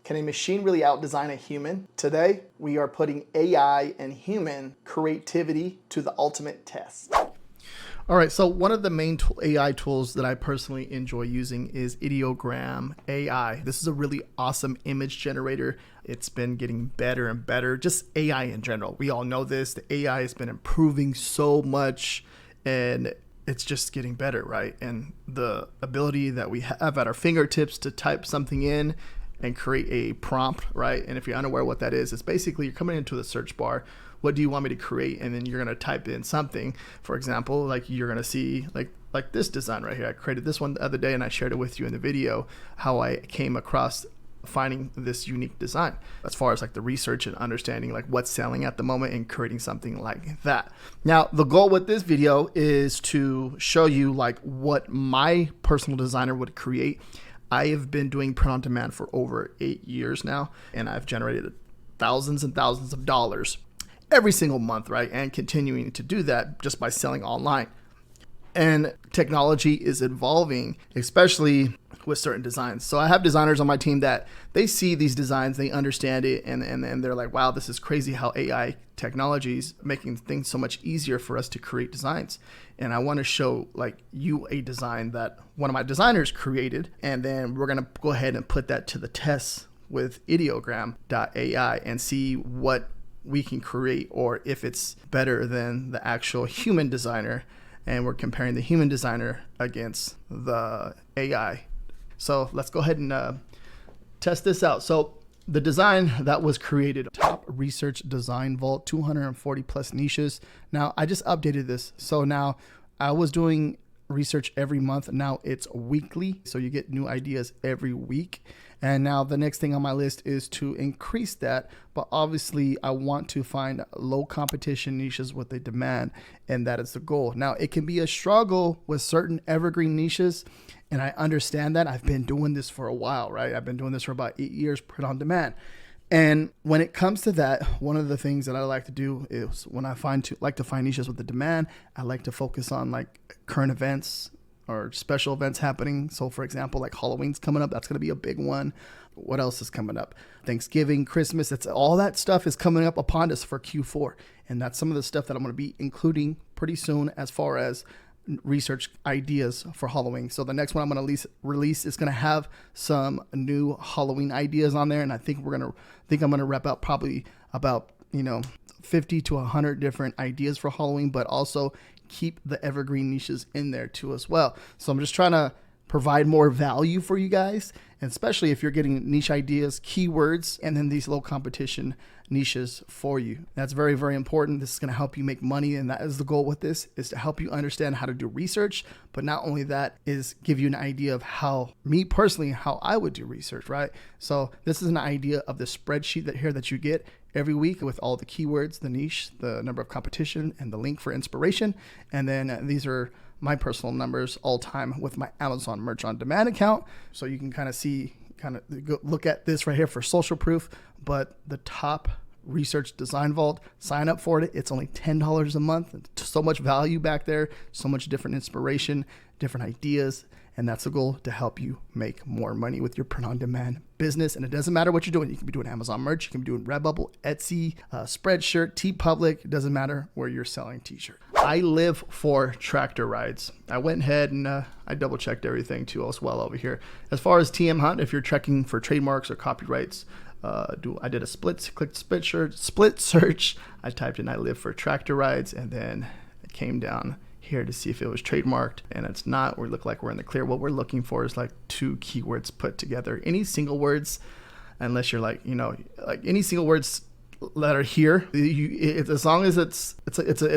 Can a machine really outdesign a human? Today, we are putting AI and human creativity to the ultimate test. All right, so one of the main AI tools that I personally enjoy using is Ideogram AI. This is a really awesome image generator. It's been getting better and better, just AI in general. We all know this. The AI has been improving so much and it's just getting better, right? And the ability that we have at our fingertips to type something in and create a prompt, right? And if you're unaware what that is, it's basically you're coming into the search bar. What do you want me to create? And then you're going to type in something. For example, like you're going to see like this design right here. I created this one the other day and I shared it with you in the video, how I came across finding this unique design as far as like the research and understanding like what's selling at the moment and creating something like that. Now, the goal with this video is to show you like what my personal designer would create. I have been doing print on demand for over 8 years now, and I've generated thousands and thousands of dollars every single month, right? And continuing to do that just by selling online. And technology is evolving, especially with certain designs. So I have designers on my team that they see these designs, they understand it, and they're like, wow, this is crazy how AI technology is making things so much easier for us to create designs. And I want to show like you a design that one of my designers created, and then we're going to go ahead and put that to the test with Ideogram.ai and see what we can create or if it's better than the actual human designer. And we're comparing the human designer against the AI. So let's go ahead and test this out. So the design that was created, top research design vault, 240 plus niches. Now I just updated this. So now I was doing research every month. Now it's weekly. So you get new ideas every week. And now the next thing on my list is to increase that. But obviously I want to find low competition niches with a demand. And that is the goal. Now it can be a struggle with certain evergreen niches. And I understand that. I've been doing this for a while, right? I've been doing this for about 8 years, print on demand. And when it comes to that, one of the things that I like to do is when I like to find niches with the demand, I like to focus on like current events or special events happening. So for example, like Halloween's coming up, that's going to be a big one. What else is coming up? Thanksgiving, Christmas, all that stuff is coming up upon us for Q4. And that's some of the stuff that I'm going to be including pretty soon as far as research ideas for Halloween. So the next one I'm going to release is going to have some new Halloween ideas on there. And I think I'm going to wrap out probably about, 50 to 100 different ideas for Halloween, but also keep the evergreen niches in there too as well. So I'm just trying to provide more value for you guys, and especially if you're getting niche ideas, keywords, and then these low competition niches for you. That's very, very important. This is going to help you make money, and that is the goal with this, is to help you understand how to do research. But not only that, is give you an idea of how I would do research, right? So this is an idea of the spreadsheet that you get every week with all the keywords, the niche, the number of competition, and the link for inspiration. And then these are my personal numbers all time with my Amazon merch on demand account. So you can look at this right here for social proof. But the top research design vault, sign up for it. It's only $10 a month. So much value back there, so much different inspiration, different ideas. And that's the goal, to help you make more money with your print on demand business. And it doesn't matter what you're doing. You can be doing Amazon merch, you can be doing Redbubble, Etsy, Spreadshirt, TeePublic. It doesn't matter where you're selling t-shirts. I live for tractor rides. I went ahead and I double checked everything too as well over here. As far as TM Hunt, if you're checking for trademarks or copyrights, I did a split search. I typed in I live for tractor rides, and then it came down here to see if it was trademarked, and it's not. We look like we're in the clear. What we're looking for is like 2 keywords put together. Any single words, unless you're like any single words that are here, as long as it's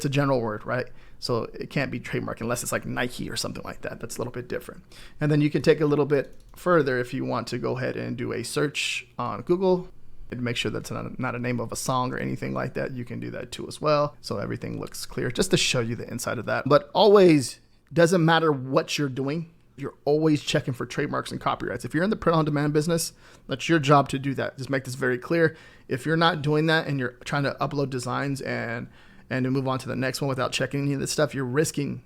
a general word, right? So it can't be trademark unless it's like Nike or something like that. That's a little bit different. And then you can take a little bit further if you want to go ahead and do a search on Google and make sure that's not a name of a song or anything like that. You can do that too as well. So everything looks clear, just to show you the inside of that. But always, doesn't matter what you're doing, you're always checking for trademarks and copyrights. If you're in the print on demand business, that's your job to do that. Just make this very clear. If you're not doing that and you're trying to upload designs and to move on to the next one without checking any of this stuff, you're risking,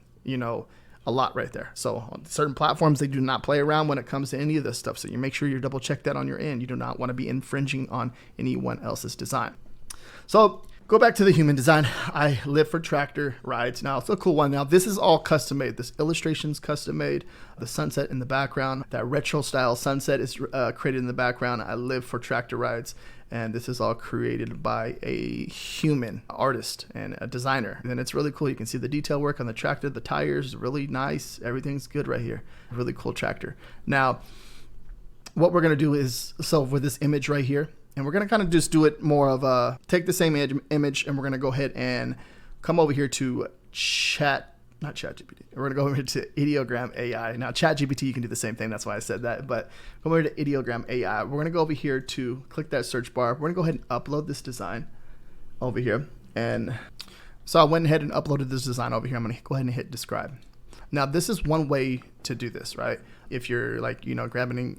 a lot right there. So on certain platforms, they do not play around when it comes to any of this stuff. So you make sure you double check that on your end. You do not want to be infringing on anyone else's design. So go back to the human design. I live for tractor rides. Now it's a cool one. Now this is all custom made. This illustration's custom made. The sunset in the background, that retro style sunset is created in the background. I live for tractor rides. And this is all created by a human artist and a designer. And it's really cool. You can see the detail work on the tractor. The tires, really nice. Everything's good right here. Really cool tractor. Now, what we're going to do is, so with this image right here, and we're going to kind of just do it more of a, take the same image and we're going to go ahead and come over here to not ChatGPT. We're going to go over to Ideogram AI. Now, ChatGPT, you can do the same thing. That's why I said that. But come over to Ideogram AI. We're going to go over here to click that search bar. We're going to go ahead and upload this design over here. And so I went ahead and uploaded this design over here. I'm going to go ahead and hit describe. Now, this is one way to do this, right? If you're like, you know, getting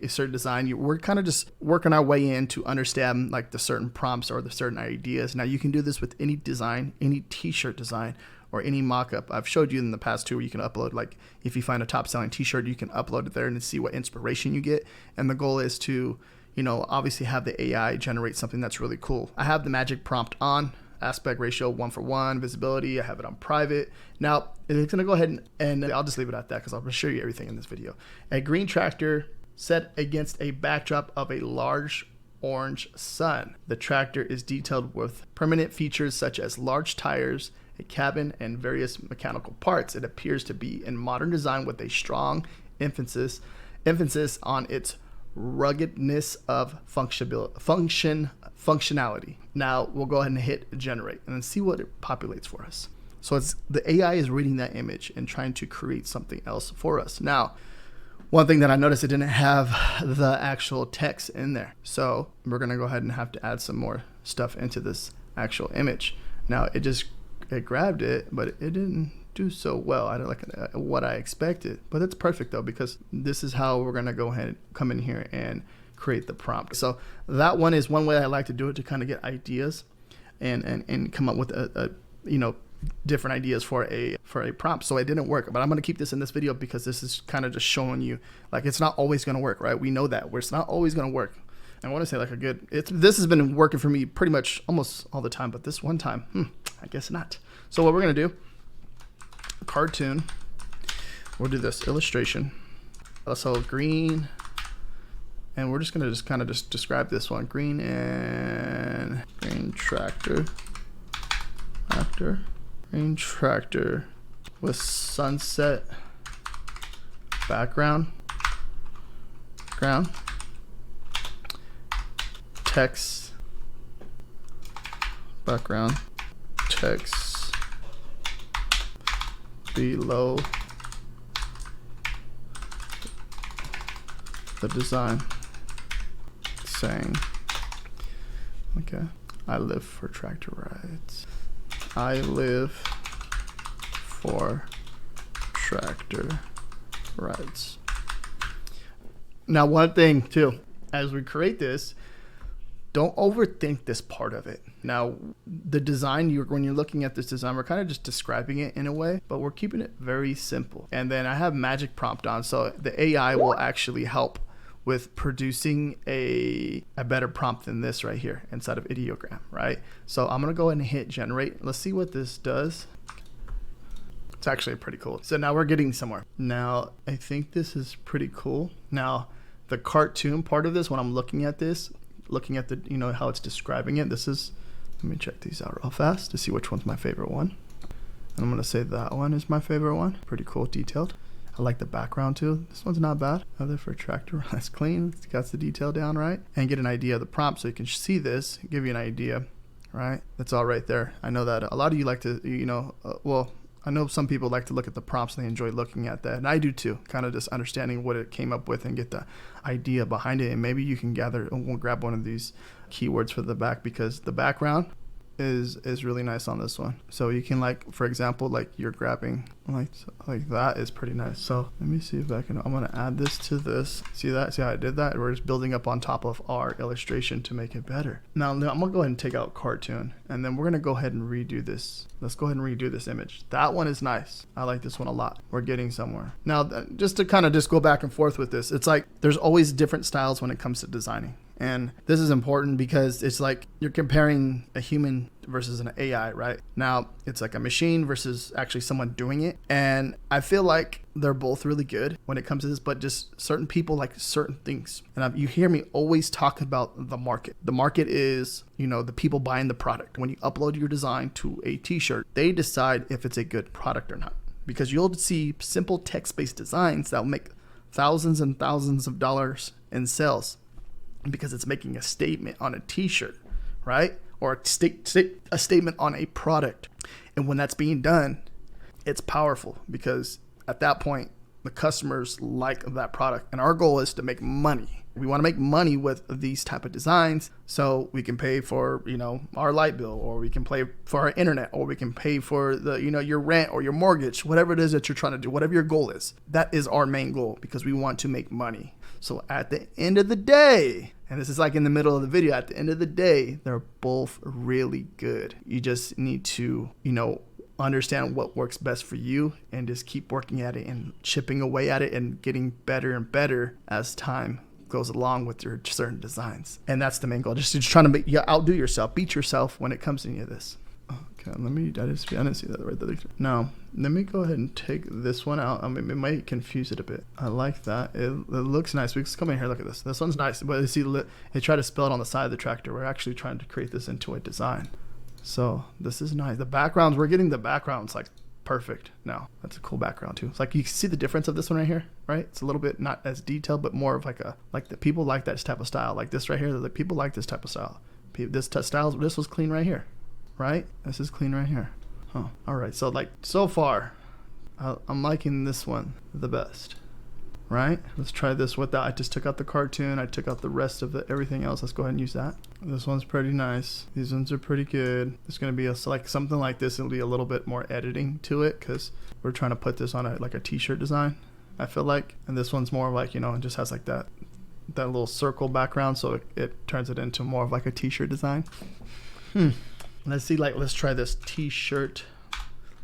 a certain design, we're kind of just working our way in to understand like the certain prompts or the certain ideas. Now, you can do this with any design, any t-shirt design, or any mock-up. I've showed you in the past too where you can upload, like if you find a top-selling t-shirt, you can upload it there and see what inspiration you get. And the goal is to, you know, obviously have the AI generate something that's really cool. I have the magic prompt on, aspect ratio 1:1, visibility, I have it on private. Now, it's gonna go ahead and I'll just leave it at that because I'm gonna show you everything in this video. A green tractor set against a backdrop of a large orange sun. The tractor is detailed with permanent features such as large tires, a cabin, and various mechanical parts. It appears to be in modern design with a strong emphasis on its ruggedness of functionality. Now we'll go ahead and hit generate and then see what it populates for us. So it's the AI is reading that image and trying to create something else for us. Now, one thing that I noticed, it didn't have the actual text in there. So we're gonna go ahead and have to add some more stuff into this actual image. Now it grabbed it, but it didn't do so well. I don't like what I expected, but it's perfect though, because this is how we're gonna go ahead and come in here and create the prompt. So that one is one way I like to do it, to kind of get ideas and come up with a you know, different ideas for a prompt. So it didn't work, but I'm going to keep this in this video because this is kind of just showing you like it's not always going to work, right? We know that where it's not always going to work. I want to say like this has been working for me pretty much almost all the time, but this one time, I guess not. So what we're going to do, cartoon, we'll do this illustration, also green, and we're just going to kind of describe this one, green tractor with sunset background, text, background, text below the design saying, okay, I live for tractor rides. I live for tractor rides. Now, one thing too, as we create this, don't overthink this part of it. Now, the design, when you're looking at this design, we're kind of just describing it in a way, but we're keeping it very simple. And then I have magic prompt on, so the AI will actually help with producing a better prompt than this right here inside of Ideogram, right? So I'm gonna go ahead and hit generate. Let's see what this does. It's actually pretty cool. So now we're getting somewhere. Now, I think this is pretty cool. Now, the cartoon part of this, when I'm looking at this, looking at the, you know, how it's describing it, this is, let me check these out real fast to see which one's my favorite one. And I'm gonna say that one is my favorite one. Pretty cool, detailed. I like the background too. This one's not bad. Other for a tractor, that's clean. It's got the detail down right. And get an idea of the prompt so you can see this, give you an idea, right? That's all right there. I know that a lot of you like to, you know, well, I know some people like to look at the prompts and they enjoy looking at that. And I do too, kind of just understanding what it came up with and get the idea behind it. And maybe you can gather, we'll grab one of these keywords for the back, because the background, is really nice on this one. So you can, like, for example, like you're grabbing like that is pretty nice. So let me see if I can, I'm going to add this to this. See that? See how I did that? We're just building up on top of our illustration to make it better. Now I'm going to go ahead and take out cartoon, and then we're going to go ahead and redo this. Let's go ahead and redo this image. That one is nice. I like this one a lot. We're getting somewhere. Now, just to kind of just go back and forth with this, it's like there's always different styles when it comes to designing. And this is important because it's like you're comparing a human versus an AI, right? Now, it's like a machine versus actually someone doing it. And I feel like they're both really good when it comes to this, but just certain people like certain things. And you hear me always talk about the market. The market is, you know, the people buying the product. When you upload your design to a t-shirt, they decide if it's a good product or not. Because you'll see simple text-based designs that will make thousands and thousands of dollars in sales, because it's making a statement on a t-shirt, right? Or a statement on a product. And when that's being done, it's powerful, because at that point, the customers like that product. And our goal is to make money. We want to make money with these type of designs, so we can pay for, you know, our light bill, or we can pay for our internet, or we can pay for the, you know, your rent or your mortgage, whatever it is that you're trying to do, whatever your goal is. That is our main goal, because we want to make money. So at the end of the day, and this is like in the middle of the video, at the end of the day, they're both really good. You just need to, you know, understand what works best for you and just keep working at it and chipping away at it and getting better and better as time goes along with your certain designs. And that's the main goal. Just trying to make you outdo yourself, beat yourself when it comes to any of this. Okay, I didn't see that right there. Now, let me go ahead and take this one out. I mean, it might confuse it a bit. I like that. It looks nice. We just come in here, look at this. This one's nice, but you see, they try to spell it on the side of the tractor. We're actually trying to create this into a design. So this is nice. The backgrounds, we're getting the backgrounds like perfect now. That's a cool background too. It's like you can see the difference of this one right here, right? It's a little bit not as detailed, but more of like the people like that type of style. Like this right here, the people like this type of style. This was clean right here. Right? This is clean right here. Huh. All right. So like so far, I'm liking this one the best. Right? Let's try this without. I just took out the cartoon. I took out the rest of everything else. Let's go ahead and use that. This one's pretty nice. These ones are pretty good. It's gonna be like something like this. It'll be a little bit more editing to it, because we're trying to put this on like a t-shirt design, I feel like. And this one's more like, you know, it just has like that little circle background, so it turns it into more of like a t-shirt design. Let's see, like, let's try this t-shirt.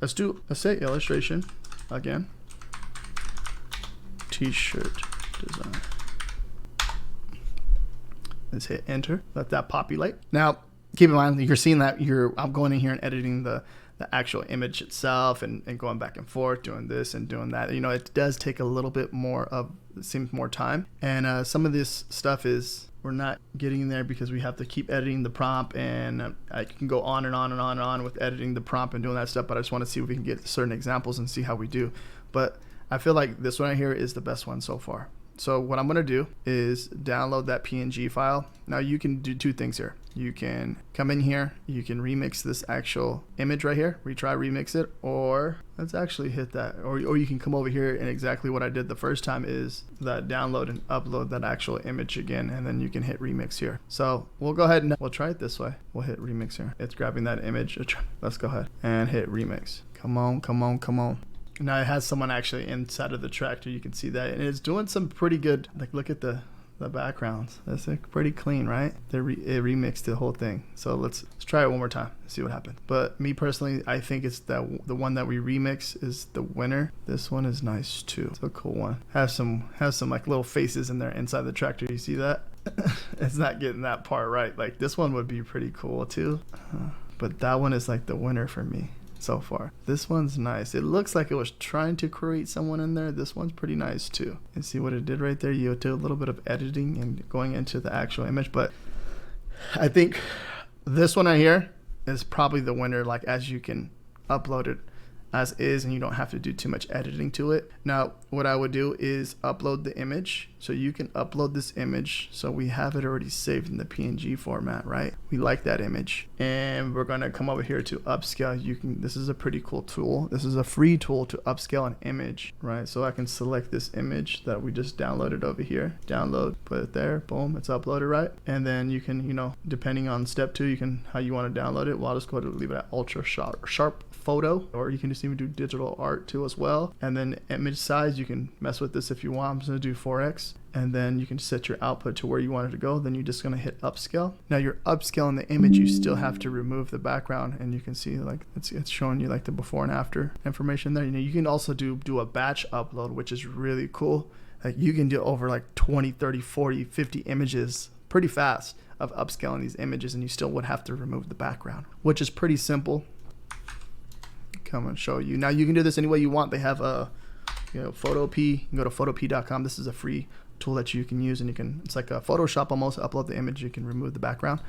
Let's say illustration again. T-shirt design. Let's hit enter. Let that populate. Now, keep in mind, you're seeing that I'm going in here and editing the actual image itself and going back and forth, doing this and doing that. You know, it does take a little bit more seems more time. And some of this stuff is, we're not getting there because we have to keep editing the prompt, and I can go on and on and on and on with editing the prompt and doing that stuff, but I just want to see if we can get certain examples and see how we do. But I feel like this one right here is the best one so far. So what I'm going to do is download that PNG file. Now you can do two things here. You can come in here, you can remix this actual image right here, remix it, or let's actually hit that. Or you can come over here, and exactly what I did the first time is that download and upload that actual image again, and then you can hit remix here. So we'll go ahead and we'll try it this way. We'll hit remix here. It's grabbing that image. Let's go ahead and hit remix. Come on, come on, come on. Now it has someone actually inside of the tractor. You can see that, and it's doing some pretty good. Like, look at the backgrounds. That's like pretty clean, right? It remixed the whole thing. So let's try it one more time and see what happens. But me personally, I think it's the one that we remix is the winner. This one is nice too. It's a cool one. Has some like little faces in there inside the tractor. You see that? It's not getting that part right. Like, this one would be pretty cool too. But that one is like the winner for me so far. This one's nice. It looks like it was trying to create someone in there. This one's pretty nice too. And see what it did right there? You do a little bit of editing and going into the actual image, but I think this one right here is probably the winner, like, as you can upload it as is and you don't have to do too much editing to it. Now what I would do is upload the image So you can upload this image. So we have it already saved in the PNG format, right? We like that image. And we're gonna come over here to upscale. This is a pretty cool tool. This is a free tool to upscale an image, right? So I can select this image that we just downloaded over here. Download, put it there, boom, it's uploaded, right? And then you can, depending on step 2, you can, how you wanna download it. Well, I'll just go to leave it at ultra sharp photo, or you can just even do digital art too as well. And then image size, you can mess with this if you want. I'm just gonna do 4x, and then you can set your output to where you want it to go. Then you're just gonna hit upscale. Now you're upscaling the image, you still have to remove the background, and you can see like it's showing you like the before and after information there. You can also do a batch upload, which is really cool. Like you can do over like 20, 30, 40, 50 images pretty fast of upscaling these images, and you still would have to remove the background, which is pretty simple. Come and show you. Now you can do this any way you want. They have a Photop. You can go to photop.com. This is a free tool that you can use, and it's like a Photoshop almost. Upload the image, you can remove the background.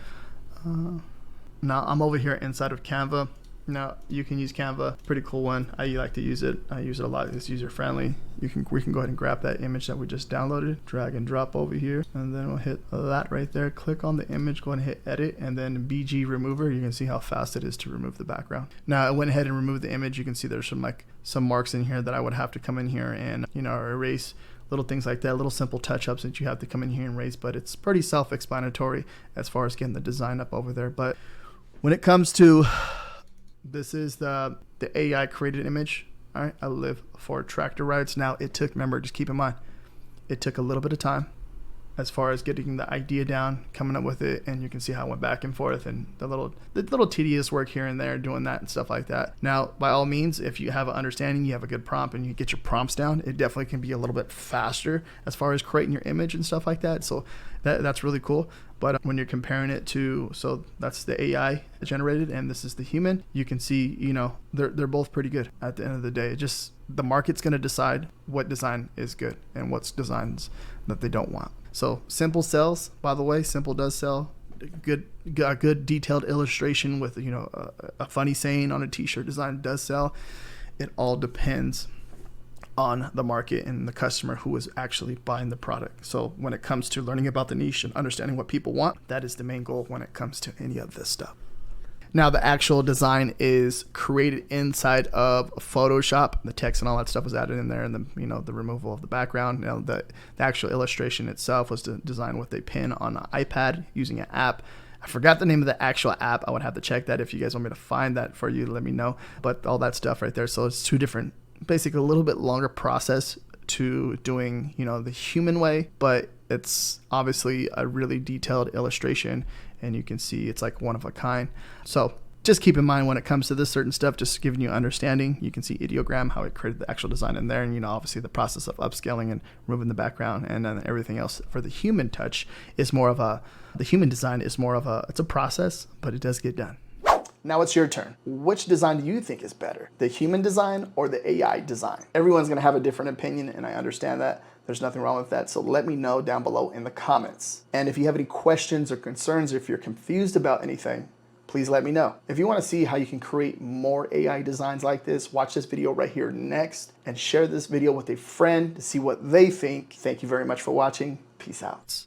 Now I'm over here inside of Canva. Now you can use Canva, pretty cool one. I like to use it. I use it a lot. It's user friendly. We can go ahead and grab that image that we just downloaded, drag and drop over here, and then we'll hit that right there. Click on the image, go ahead and hit edit, and then BG remover. You can see how fast it is to remove the background. Now I went ahead and removed the image. You can see there's some marks in here that I would have to come in here and erase. Little things like that, little simple touch-ups that you have to come in here and erase, but it's pretty self-explanatory as far as getting the design up over there. But when it comes to this, is the AI created image. All right, I live for tractor rides. Now remember, just keep in mind, it took a little bit of time as far as getting the idea down, coming up with it, and you can see how it went back and forth, and the little tedious work here and there, doing that and stuff like that. Now, by all means, if you have an understanding, you have a good prompt, and you get your prompts down, it definitely can be a little bit faster as far as creating your image and stuff like that. So that's really cool. But when you're comparing it to, so that's the AI generated, and this is the human, you can see, they're both pretty good at the end of the day. Just the market's going to decide what design is good and what's designs that they don't want. So simple sells, by the way. Simple does sell. A good detailed illustration with a funny saying on a t-shirt design does sell. It all depends on the market and the customer who is actually buying the product. So when it comes to learning about the niche and understanding what people want, that is the main goal when it comes to any of this stuff. Now the actual design is created inside of Photoshop. The text and all that stuff was added in there, and the removal of the background. The actual illustration itself was designed with a pin on an iPad using an app. I forgot the name of the actual app. I would have to check that. If you guys want me to find that for you, let me know. But all that stuff right there. So it's two different, basically a little bit longer process to doing the human way, but it's obviously a really detailed illustration, and you can see it's like one of a kind. So just keep in mind when it comes to this certain stuff, just giving you understanding. You can see ideogram, how it created the actual design in there, and obviously the process of upscaling and removing the background, and then everything else for the human touch is more of the human design is more of it's a process, but it does get done. Now it's your turn. Which design do you think is better? The human design or the AI design? Everyone's gonna have a different opinion, and I understand that. There's nothing wrong with that. So let me know down below in the comments. And if you have any questions or concerns, or if you're confused about anything, please let me know. If you wanna see how you can create more AI designs like this, watch this video right here next, and share this video with a friend to see what they think. Thank you very much for watching. Peace out.